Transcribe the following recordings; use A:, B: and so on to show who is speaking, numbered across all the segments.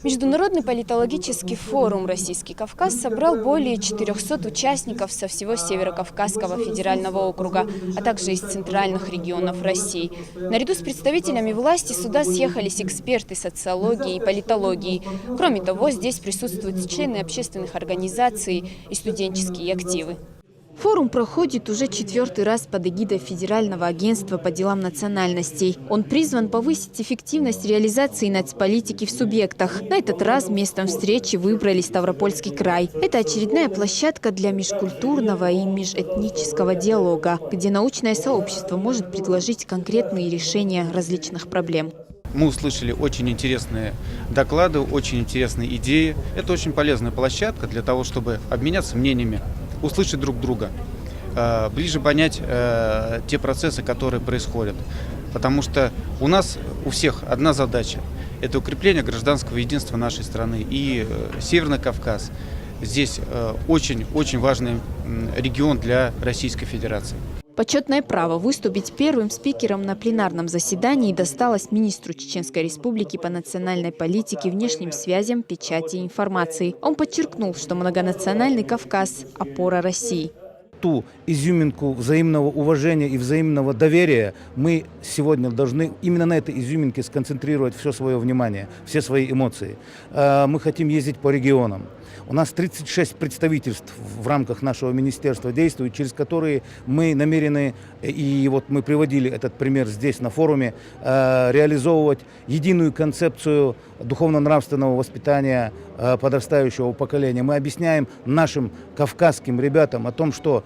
A: Международный политологический форум «Российский Кавказ» собрал более 400 участников со всего Северо-Кавказского федерального округа, а также из центральных регионов России. Наряду с представителями власти сюда съехались эксперты социологии и политологии. Кроме того, здесь присутствуют члены общественных организаций и студенческие активы. Форум проходит уже 4-й раз под эгидой Федерального агентства по делам национальностей. Он призван повысить эффективность реализации нацполитики в субъектах. На этот раз местом встречи выбрали Ставропольский край. Это очередная площадка для межкультурного и межэтнического диалога, где научное сообщество может предложить конкретные решения различных проблем.
B: Мы услышали очень интересные доклады, очень интересные идеи. Это очень полезная площадка для того, чтобы обменяться мнениями, услышать друг друга, ближе понять те процессы, которые происходят. Потому что у нас у всех одна задача – это укрепление гражданского единства нашей страны. И Северный Кавказ здесь очень важный регион для Российской Федерации.
A: Почетное право выступить первым спикером на пленарном заседании досталось министру Чеченской Республики по национальной политике, внешним связям, печати и информации. Он подчеркнул, что многонациональный Кавказ – опора России.
C: Ту изюминку взаимного уважения и взаимного доверия мы сегодня должны именно на этой изюминке сконцентрировать все свое внимание, все свои эмоции. Мы хотим ездить по регионам. У нас 36 представительств в рамках нашего министерства действуют, через которые мы намерены, и вот мы приводили этот пример здесь на форуме, реализовывать единую концепцию духовно-нравственного воспитания подрастающего поколения. Мы объясняем нашим кавказским ребятам о том, что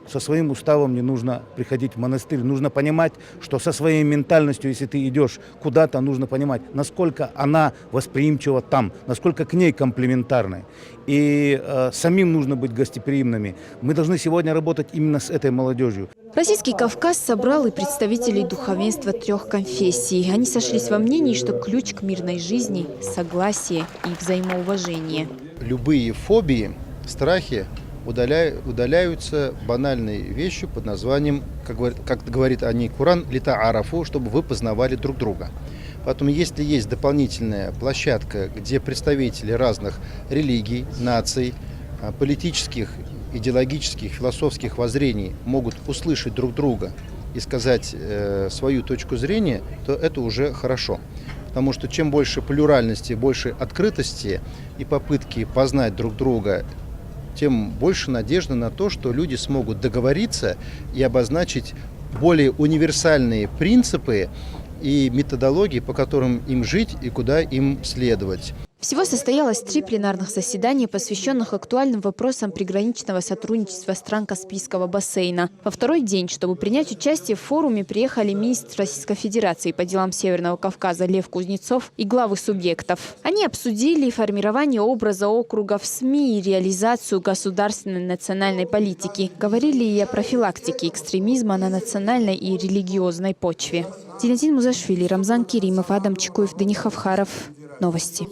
C: со своим уставом не нужно приходить в монастырь. Нужно понимать, что со своей ментальностью, если ты идешь куда-то, нужно понимать, насколько она восприимчива там, насколько к ней комплементарны. И самим нужно быть гостеприимными. Мы должны сегодня работать именно с этой молодежью.
A: Российский Кавказ собрал и представителей духовенства 3 конфессий. Они сошлись во мнении, что ключ к мирной жизни – согласие и взаимоуважение.
D: Любые фобии, страхи удаляются банальной вещью под названием, как говорит о ней Коран, «лита арафу», чтобы вы познавали друг друга. Поэтому, если есть дополнительная площадка, где представители разных религий, наций, политических, идеологических, философских воззрений могут услышать друг друга и сказать свою точку зрения, то это уже хорошо. Потому что чем больше плюральности, больше открытости и попытки познать друг друга, тем больше надежды на то, что люди смогут договориться и обозначить более универсальные принципы и методологии, по которым им жить и куда им следовать.
A: Всего состоялось 3 пленарных заседания, посвященных актуальным вопросам приграничного сотрудничества стран Каспийского бассейна. Во второй день, чтобы принять участие в форуме, приехали министр Российской Федерации по делам Северного Кавказа Лев Кузнецов и главы субъектов. Они обсудили формирование образа округа в СМИ и реализацию государственной национальной политики. Говорили и о профилактике экстремизма на национальной и религиозной почве. Зинатин Музашвили, Рамзан Керимов, Адам Чекуев, Даних Авхаров. Новости.